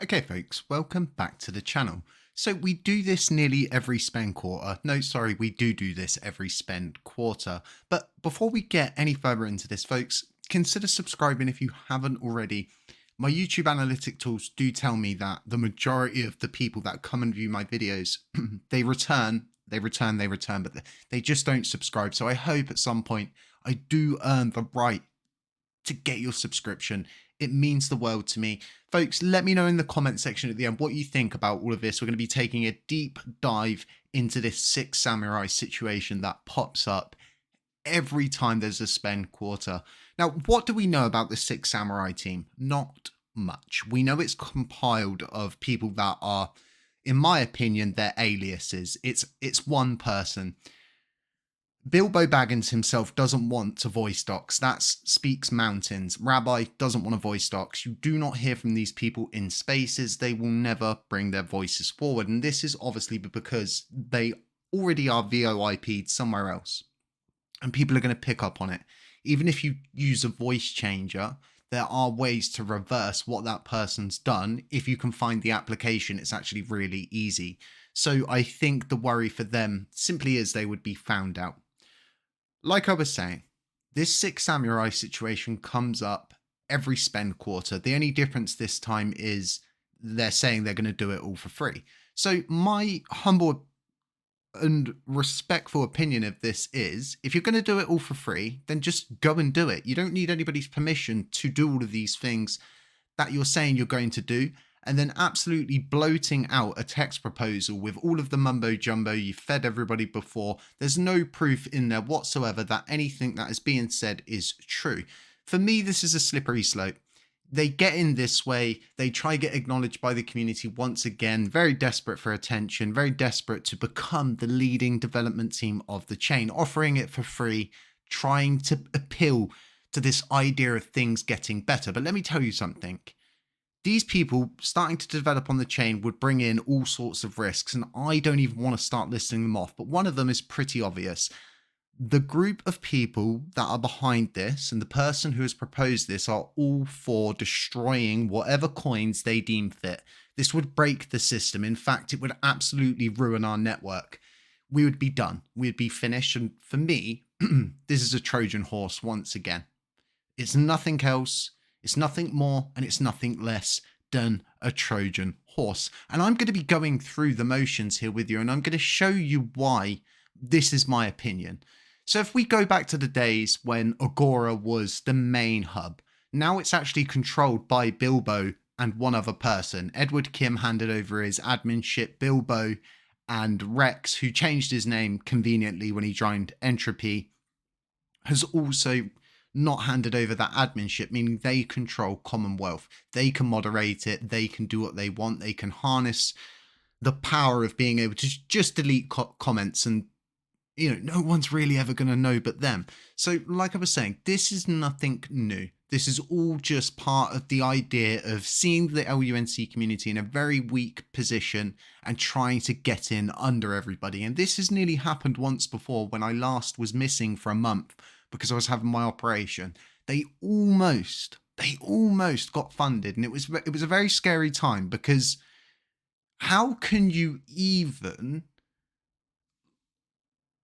Okay, folks, welcome back to the channel. So we do this nearly every spend quarter. No, sorry, we do this every spend quarter. But before we get any further into this, folks, consider subscribing if you haven't already. My YouTube analytic tools do tell me that the majority of the people that come and view my videos, they return, but they just don't subscribe. So I hope at some point I do earn the right to get your subscription. It means the world to me. Folks, let me know in the comment section at the end what you think about all of this. We're going to be taking a deep dive into this Six Samurai situation that pops up every time there's a spend quarter. Now, what do we know about the Six Samurai team? Not much. We know it's compiled of people that are, in my opinion, their aliases. It's one person. Bilbo Baggins himself doesn't want to voice docs. That speaks mountains. Rabbi doesn't want to voice docs. You do not hear from these people in spaces. They will never bring their voices forward. And this is obviously because they already are VoIP'd somewhere else. And people are going to pick up on it. Even if you use a voice changer, there are ways to reverse what that person's done. If you can find the application, it's actually really easy. So I think the worry for them simply is they would be found out. Like I was saying, this Six Samurai situation comes up every spend quarter. The only difference this time is they're saying they're going to do it all for free. So my humble and respectful opinion of this is, if you're going to do it all for free, then just go and do it. You don't need anybody's permission to do all of these things that you're saying you're going to do, and then absolutely bloating out a text proposal with all of the mumbo jumbo you fed everybody before. There's no proof in there whatsoever that anything that is being said is true. For me, this is a slippery slope. They get in this way, they try get acknowledged by the community once again, very desperate for attention, very desperate to become the leading development team of the chain, offering it for free, trying to appeal to this idea of things getting better. But let me tell you something. These people starting to develop on the chain would bring in all sorts of risks, and I don't even want to start listing them off, but one of them is pretty obvious. The group of people that are behind this and the person who has proposed this are all for destroying whatever coins they deem fit. This would break the system. In fact, it would absolutely ruin our network. We would be done. We'd be finished. And for me, this is a Trojan horse once again. It's nothing else. It's nothing more and it's nothing less than a Trojan horse. And I'm going to be going through the motions here with you, and I'm going to show you why this is my opinion. So if we go back to the days when Agora was the main hub, now it's actually controlled by Bilbo and one other person. Edward Kim handed over his adminship. Bilbo and Rex, who changed his name conveniently when he joined Entropy, has also not handed over that adminship, meaning they control Commonwealth. They can moderate it. They can do what they want. They can harness the power of being able to just delete comments, and no one's really ever going to know but them. So like I was saying, this is nothing new. This is all just part of the idea of seeing the LUNC community in a very weak position and trying to get in under everybody. And this has nearly happened once before when I last was missing for a month because I was having my operation. They almost got funded, and it was a very scary time, because how can you even,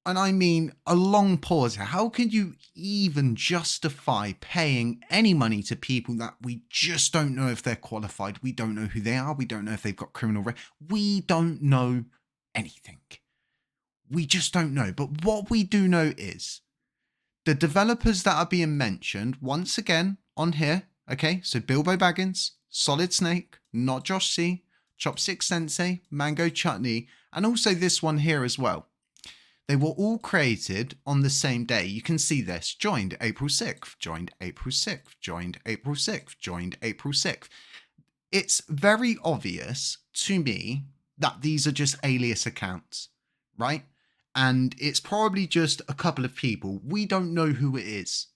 and I mean a long pause here, how can you even justify paying any money to people that we just don't know if they're qualified? We don't know who they are. We don't know if they've got criminal record. We don't know anything. We just don't know. But what we do know is the developers that are being mentioned once again on here, okay? So Bilbo Baggins, Solid Snake, Not Josh C, Chopstick Sensei, Mango Chutney, and also this one here as well. They were all created on the same day. You can see this. Joined April 6th, joined April 6th, joined April 6th, joined April 6th. It's very obvious to me that these are just alias accounts, right? And it's probably just a couple of people. We don't know who it is.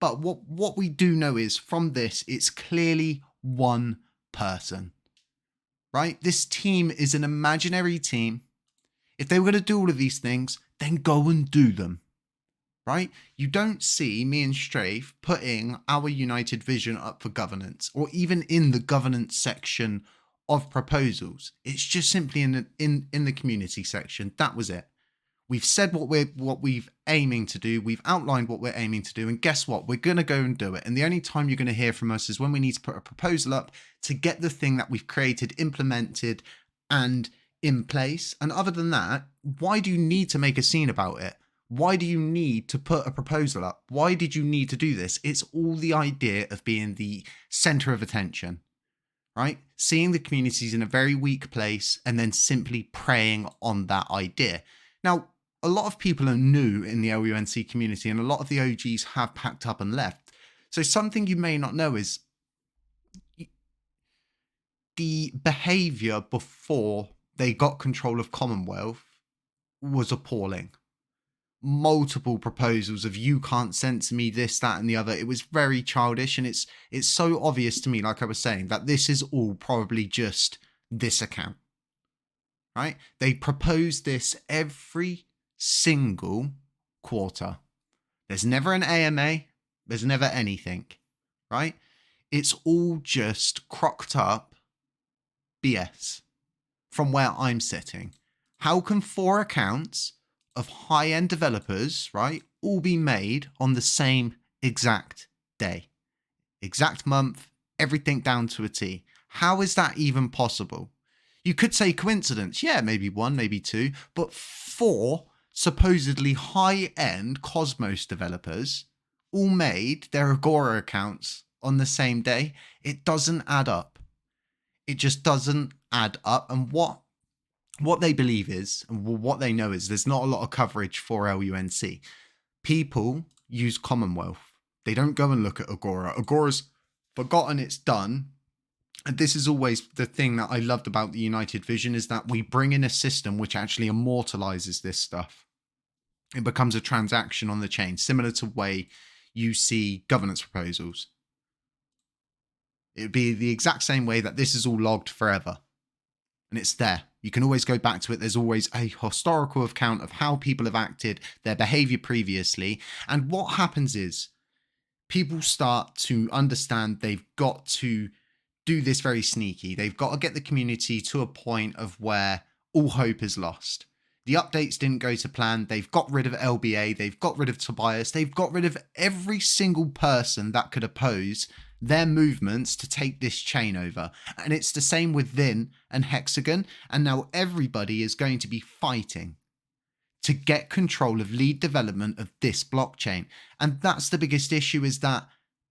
But what we do know is from this, it's clearly one person, right? This team is an imaginary team. If they were going to do all of these things, then go and do them, right? You don't see me and Strafe putting our United Vision up for governance, or even in the governance section of proposals. It's just simply in the community section. That was it. We've said what we've aiming to do. We've outlined what we're aiming to do. And guess what? We're going to go and do it. And the only time you're going to hear from us is when we need to put a proposal up to get the thing that we've created implemented and in place. And other than that, why do you need to make a scene about it? Why do you need to put a proposal up? Why did you need to do this? It's all the idea of being the center of attention, right? Seeing the communities in a very weak place and then simply preying on that idea. Now, a lot of people are new in the LUNC community and a lot of the OGs have packed up and left. So something you may not know is the behavior before they got control of Commonwealth was appalling. Multiple proposals of you can't censor me, this, that, and the other. It was very childish, and it's so obvious to me, like I was saying, that this is all probably just this account, right? They propose this every single quarter. There's never an AMA. There's never anything, right? It's all just crocked up BS from where I'm sitting. How can 4 accounts of high-end developers, right, all be made on the same exact day, exact month, everything down to a T? How is that even possible? You could say coincidence. Yeah, maybe 1, maybe 2, but 4 supposedly high-end Cosmos developers all made their Agora accounts on the same day. It doesn't add up. It just doesn't add up. And what they believe is, and what they know is, there's not a lot of coverage for LUNC. People use Commonwealth. They don't go and look at Agora. Agora's forgotten, it's done. And this is always the thing that I loved about the United Vision, is that we bring in a system which actually immortalizes this stuff. It becomes a transaction on the chain, similar to the way you see governance proposals. It would be the exact same way that this is all logged forever. And it's there. You can always go back to it. There's always a historical account of how people have acted, their behavior previously. And what happens is people start to understand they've got to do this very sneaky. They've got to get the community to a point of where all hope is lost. The updates didn't go to plan. They've got rid of LBA. They've got rid of Tobias. They've got rid of every single person that could oppose their movements to take this chain over. And it's the same with Vin and Hexagon. And now everybody is going to be fighting to get control of lead development of this blockchain. And that's the biggest issue, is that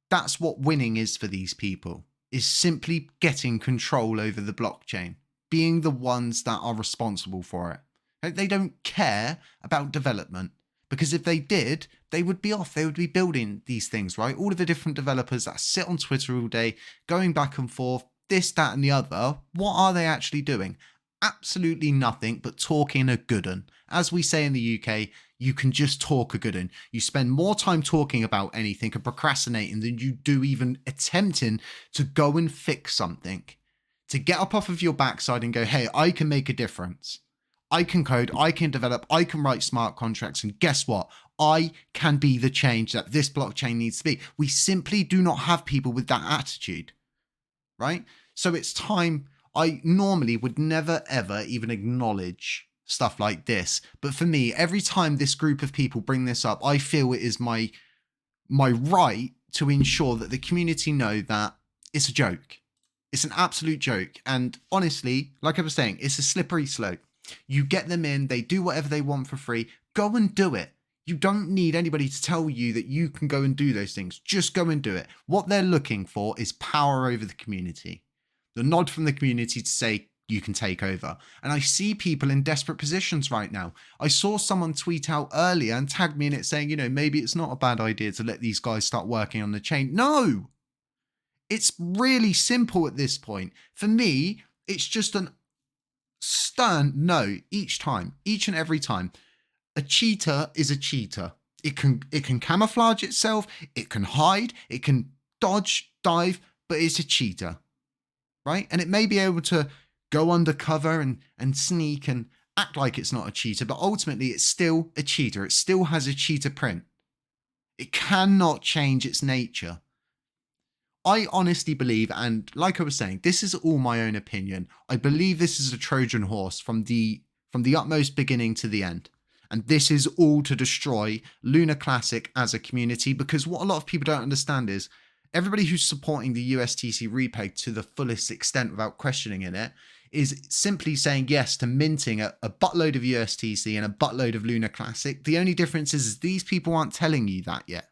that's what winning is for these people, is simply getting control over the blockchain, being the ones that are responsible for it. They don't care about development, because if they did, they would be off. They would be building these things, right? All of the different developers that sit on Twitter all day, going back and forth, this, that, and the other. What are they actually doing? Absolutely nothing but talking a good un. As we say in the UK, you can just talk a good un. You spend more time talking about anything and procrastinating than you do even attempting to go and fix something. To get up off of your backside and go, hey, I can make a difference. I can code, I can develop, I can write smart contracts, and guess what? I can be the change that this blockchain needs to be. We simply do not have people with that attitude, right? So it's time. I normally would never, ever even acknowledge stuff like this. But for me, every time this group of people bring this up, I feel it is my right to ensure that the community know that it's a joke. It's an absolute joke. And honestly, like I was saying, it's a slippery slope. You get them in, they do whatever they want for free. Go and do it. You don't need anybody to tell you that you can go and do those things. Just go and do it. What they're looking for is power over the community. The nod from the community to say you can take over. And I see people in desperate positions right now. I saw someone tweet out earlier and tag me in it saying, maybe it's not a bad idea to let these guys start working on the chain. No, it's really simple at this point. For me, it's just an stern no each time, each and every time. A cheater is a cheater. It can camouflage itself, it can hide, it can dodge, dive, but it's a cheater, right? And it may be able to go undercover and sneak and act like it's not a cheater, but ultimately it's still a cheater. It still has a cheater print. It cannot change its nature. I honestly believe, and like I was saying, this is all my own opinion. I believe this is a Trojan horse from the utmost beginning to the end. And this is all to destroy Luna Classic as a community, because what a lot of people don't understand is everybody who's supporting the USTC repeg to the fullest extent without questioning in it is simply saying yes to minting a buttload of USTC and a buttload of Luna Classic. The only difference is these people aren't telling you that yet.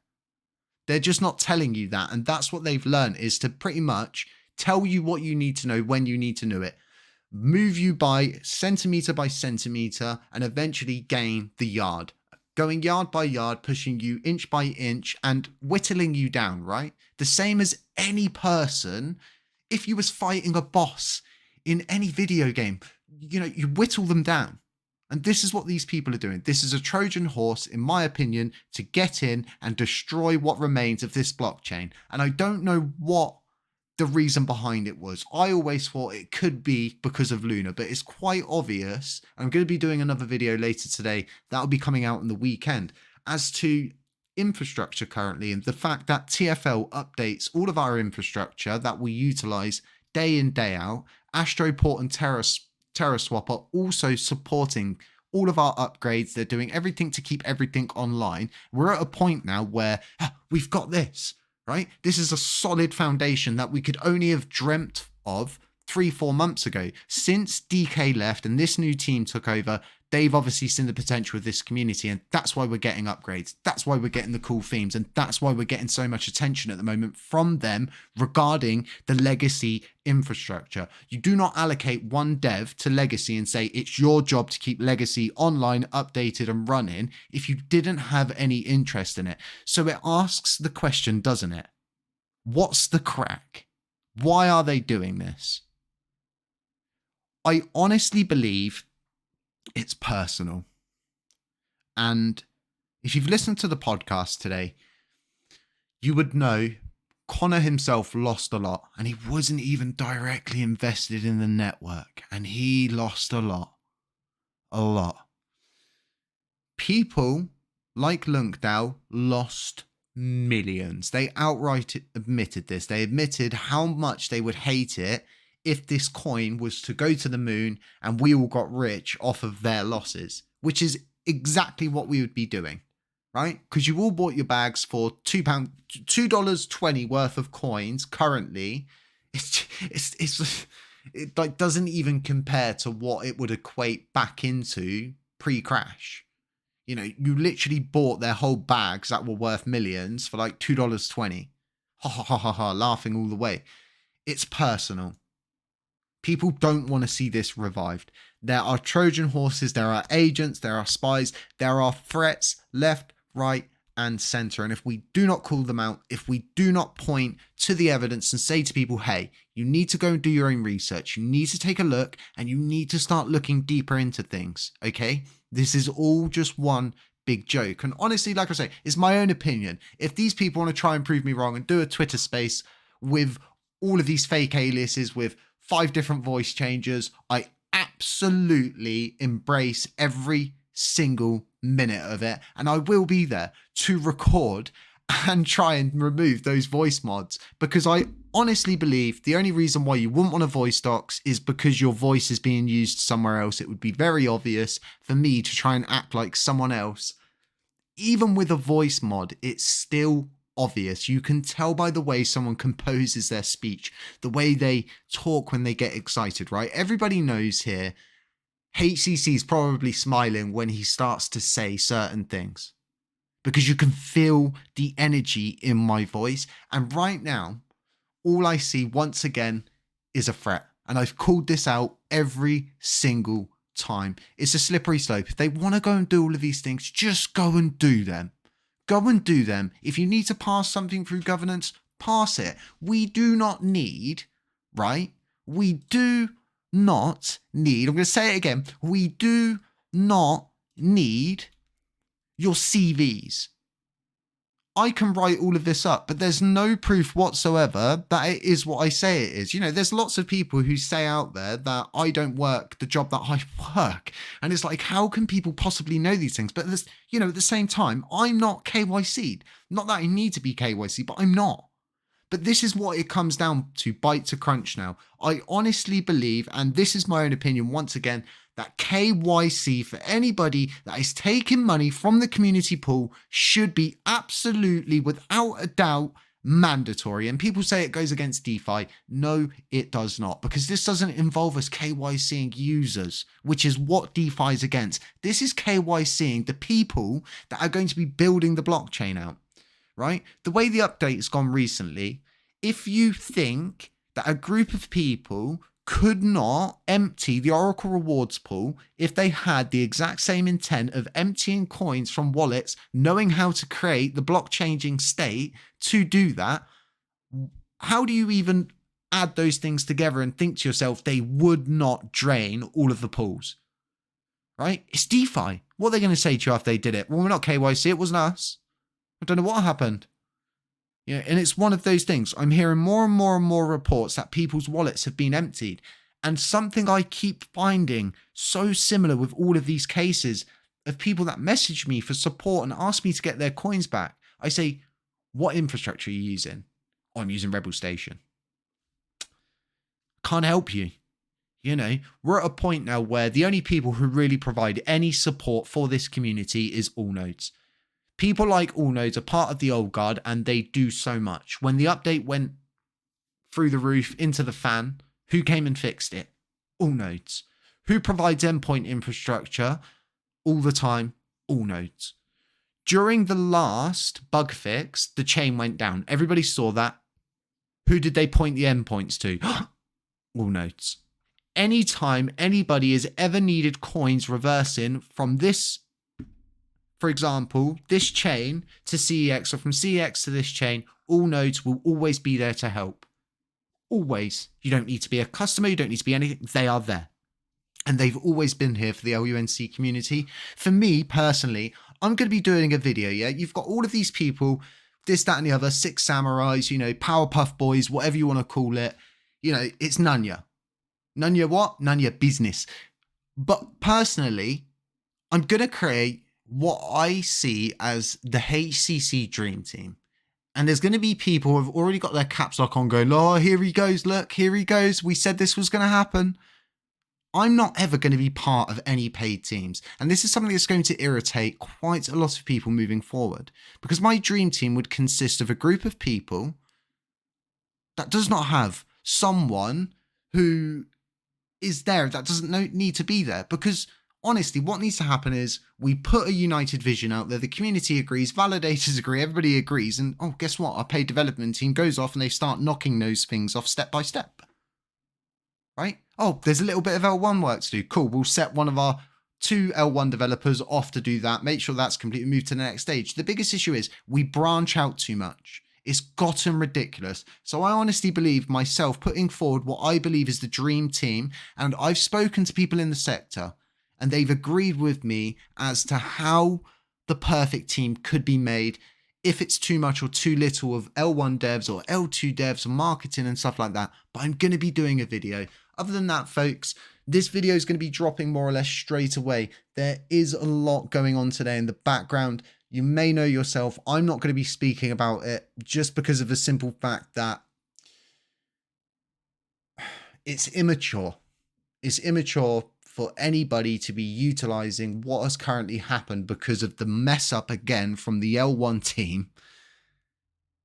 They're just not telling you that. And that's what they've learned, is to pretty much tell you what you need to know when you need to know it. Move you by centimeter, and eventually gain the yard. Going yard by yard, pushing you inch by inch and whittling you down, right? The same as any person, if you was fighting a boss in any video game, you know, you whittle them down. And this is what these people are doing. This is a Trojan horse, in my opinion, to get in and destroy what remains of this blockchain. And I don't know what the reason behind it was. I always thought it could be because of Luna, but it's quite obvious. I'm going to be doing another video later today that'll be coming out on the weekend as to infrastructure currently, and the fact that TFL updates all of our infrastructure that we utilize day in, day out. Astroport and Terra Swap are also supporting all of our upgrades. They're doing everything to keep everything online. We're at a point now where we've got this, right? This is a solid foundation that we could only have dreamt of 3-4 months ago. Since DK left and this new team took over, they've obviously seen the potential of this community, and that's why we're getting upgrades. That's why we're getting the cool themes, and that's why we're getting so much attention at the moment from them regarding the legacy infrastructure. You do not allocate one dev to legacy and say it's your job to keep legacy online, updated and running if you didn't have any interest in it. So it asks the question, doesn't it? What's the crack? Why are they doing this? I honestly believe it's personal. And if you've listened to the podcast today, you would know Connor himself lost a lot, and he wasn't even directly invested in the network, and he lost a lot. People like LUNC lost millions. They outright admitted this. They admitted how much they would hate it if this coin was to go to the moon and we all got rich off of their losses, which is exactly what we would be doing, right? Because you all bought your bags for $2.20 worth of coins currently. It like doesn't even compare to what it would equate back into pre-crash. You know, you literally bought their whole bags that were worth millions for like $2.20. Ha ha ha ha ha, laughing all the way. It's personal. People don't want to see this revived. There are Trojan horses, there are agents, there are spies, there are threats left, right, and center. And if we do not call them out, if we do not point to the evidence and say to people, hey, you need to go and do your own research, you need to take a look, and you need to start looking deeper into things, okay? This is all just one big joke. And honestly, like I say, it's my own opinion. If these people want to try and prove me wrong and do a Twitter space with all of these fake aliases, with 5 different voice changes, I absolutely embrace every single minute of it, and I will be there to record and try and remove those voice mods, because I honestly believe the only reason why you wouldn't want to voice docs is because your voice is being used somewhere else. It would be very obvious for me to try and act like someone else. Even with a voice mod, it's still obvious. You can tell by the way someone composes their speech, the way they talk when they get excited, right? Everybody knows here HCC is probably smiling when he starts to say certain things, because you can feel the energy in my voice. And right now, all I see once again is a threat. And I've called this out every single time. It's a slippery slope. If they want to go and do all of these things, just go and do them. Go and do them. If you need to pass something through governance, pass it. We do not need, right? We do not need, I'm going to say it again, we do not need your CVs. I can write all of this up, but there's no proof whatsoever that it is what I say it is. You know, there's lots of people who say out there that I don't work the job that I work. And it's like, how can people possibly know these things? But this, at the same time, I'm not KYC'd. Not that I need to be KYC, but I'm not. But this is what it comes down to, bite to crunch now. I honestly believe, and this is my own opinion once again, that KYC for anybody that is taking money from the community pool should be absolutely, without a doubt, mandatory. And people say it goes against DeFi. No, it does not, because this doesn't involve us KYCing users, which is what DeFi is against. This is KYCing the people that are going to be building the blockchain out, right? The way the update's gone recently, if you think that a group of people could not empty the Oracle rewards pool if they had the exact same intent of emptying coins from wallets, knowing how to create the block-changing state to do that, how do you even add those things together and think to yourself they would not drain all of the pools? Right? It's DeFi. What are they going to say to you after they did it? Well, we're not KYC, it wasn't us. I don't know what happened. Yeah, and it's one of those things. I'm hearing more and more and more reports that people's wallets have been emptied. And something I keep finding so similar with all of these cases of people that message me for support and ask me to get their coins back. I say, what infrastructure are you using? Oh, I'm using Rebel Station. Can't help you. You know, we're at a point now where the only people who really provide any support for this community is Allnodes. People like Allnodes are part of the old guard and they do so much. When the update went through the roof into the fan, who came and fixed it? Allnodes. Who provides endpoint infrastructure all the time? Allnodes. During the last bug fix, the chain went down. Everybody saw that. Who did they point the endpoints to? Allnodes. Anytime anybody has ever needed coins reversing from this, for example, this chain to CEX or from CEX to this chain, Allnodes will always be there to help. Always. You don't need to be a customer. You don't need to be anything. They are there. And they've always been here for the LUNC community. For me, personally, I'm going to be doing a video, yeah? You've got all of these people, this, that, and the other, 6 samurais, you know, Powerpuff Boys, whatever you want to call it. You know, it's Nunya. Nunya what? Nunya business. But personally, I'm going to create what I see as the HCC Dream Team. And there's going to be people who have already got their caps lock on going, oh, here he goes, look, here he goes. We said this was going to happen. I'm not ever going to be part of any paid teams. And this is something that's going to irritate quite a lot of people moving forward. Because my dream team would consist of a group of people that does not have someone who is there, that doesn't need to be there. Because honestly, what needs to happen is we put a united vision out there. The community agrees, validators agree, everybody agrees. And oh, guess what? Our paid development team goes off and they start knocking those things off step by step. Right? Oh, there's a little bit of L1 work to do. Cool. We'll set one of our 2 L1 developers off to do that. Make sure that's completely moved to the next stage. The biggest issue is we branch out too much. It's gotten ridiculous. So I honestly believe myself putting forward what I believe is the dream team. And I've spoken to people in the sector and they've agreed with me as to how the perfect team could be made if it's too much or too little of L1 devs or L2 devs or marketing and stuff like that. But I'm going to be doing a video. Other than that, folks, this video is going to be dropping more or less straight away. There is a lot going on today in the background. You may know yourself, I'm not going to be speaking about it just because of the simple fact that it's immature. It's immature for anybody to be utilizing what has currently happened because of the mess up again from the L1 team.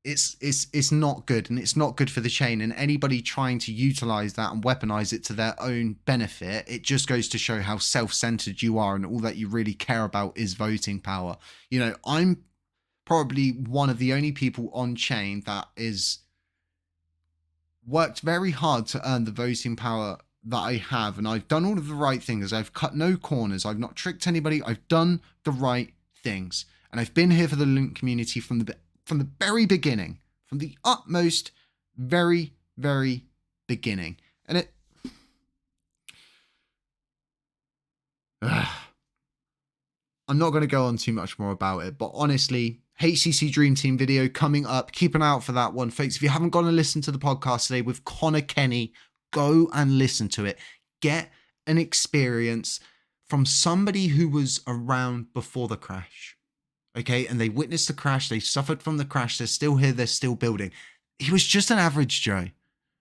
It's not good, and it's not good for the chain, and anybody trying to utilize that and weaponize it to their own benefit, it just goes to show how self-centered you are and all that you really care about is voting power. You know, I'm probably one of the only people on chain that is worked very hard to earn the voting power that I have, and I've done all of the right things. I've cut no corners. I've not tricked anybody. I've done the right things, and I've been here for the LUNC community from the very beginning, from the utmost, very, very beginning. And I'm not going to go on too much more about it, but honestly, HCC Dream Team video coming up. Keep an eye out for that one, folks. If you haven't gone and listened to the podcast today with Connor Kenny, go and listen to it. Get an experience from somebody who was around before the crash. Okay, and they witnessed the crash, they suffered from the crash, they're still here, they're still building. he was just an average Joe.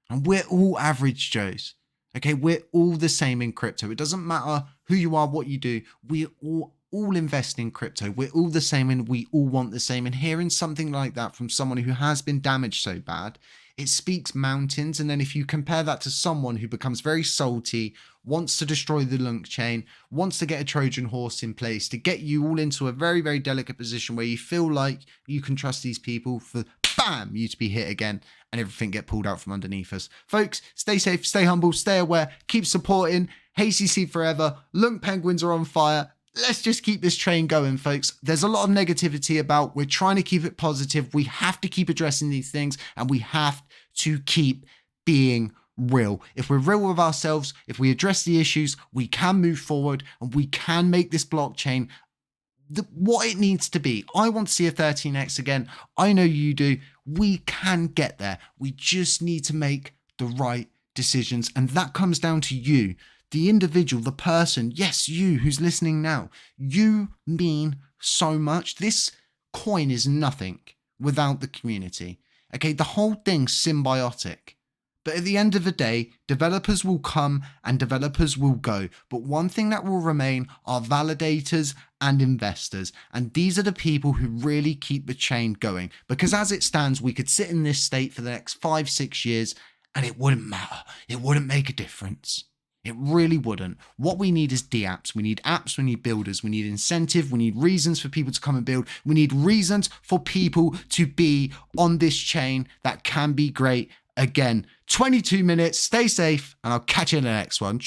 And we're all average Joes. Okay, we're all the same in crypto. It doesn't matter who you are, what you do. We all invest in crypto. We're all the same and we all want the same. And hearing something like that from someone who has been damaged so bad, it speaks mountains. And then if you compare that to someone who becomes very salty, wants to destroy the LUNC chain, wants to get a Trojan horse in place to get you all into a very, very delicate position where you feel like you can trust these people for bam, you to be hit again and everything get pulled out from underneath us. Folks, stay safe, stay humble, stay aware, keep supporting. HCC forever. LUNC Penguins are on fire. Let's just keep this train going, folks. There's a lot of negativity about. We're trying to keep it positive. We have to keep addressing these things and we have to keep being real. If we're real with ourselves, if we address the issues, we can move forward and we can make this blockchain what it needs to be. I want to see a 13x again. I know you do. We can get there. We just need to make the right decisions. And that comes down to you, the individual, the person. Yes, you who's listening now. You mean so much. This coin is nothing without the community. Okay, the whole thing's symbiotic. But at the end of the day, developers will come and developers will go. But one thing that will remain are validators and investors. And these are the people who really keep the chain going. Because as it stands, we could sit in this state for the next 5-6 years and it wouldn't matter. It wouldn't make a difference. It really wouldn't. What we need is DApps. We need apps. We need builders. We need incentive. We need reasons for people to come and build. We need reasons for people to be on this chain that can be great. Again, 22 minutes. Stay safe and I'll catch you in the next one.